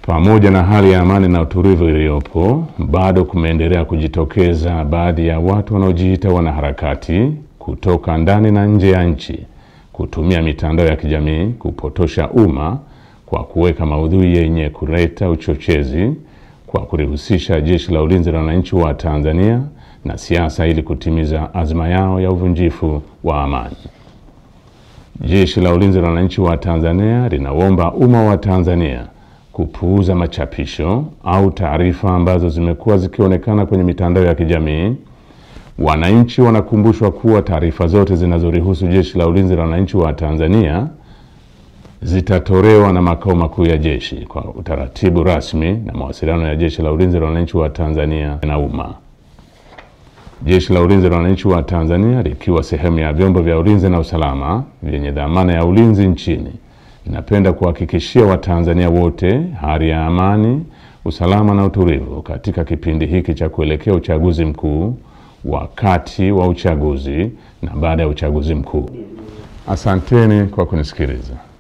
Pamoja na hali ya amani na utulivu iliyopo, bado kumeendelea kujitokeza baadhi ya watu wanaojiita wanaharakati kutoka ndani na nje ya nchi kutumia mitandao ya kijamii kupotosha umma kwa kuweka maudhui yenye kuleta uchochezi kwa kulihusisha Jeshi la Ulinzi la Wananchi wa Tanzania na siasa ili kutimiza azma yao ya uvunjifu wa amani. Jeshi la Ulinzi la Wananchi wa Tanzania linaomba umma wa Tanzania kupuuza machapisho au taarifa ambazo zimekuwa zikionekana kwenye mitandao ya kijamii. Wananchi wanakumbushwa kuwa taarifa zote zinazorihusu Jeshi la Ulinzi la Wananchi wa Tanzania zitatolewa na makao makuu ya jeshi kwa utaratibu rasmi na mawasiliano ya Jeshi la Ulinzi la Wananchi wa Tanzania na umma. Jeshi la Ulinzi la Wananchi wa Tanzania likiwa sehemu ya vyombo vya ulinzi na usalama vyenye dhamana ya ulinzi nchini, ninapenda kuhakikishia Watanzania wote hali ya amani, usalama na utulivu katika kipindi hiki cha kuelekea uchaguzi mkuu, wakati wa uchaguzi na baada ya uchaguzi mkuu. Asanteni kwa kunisikiliza.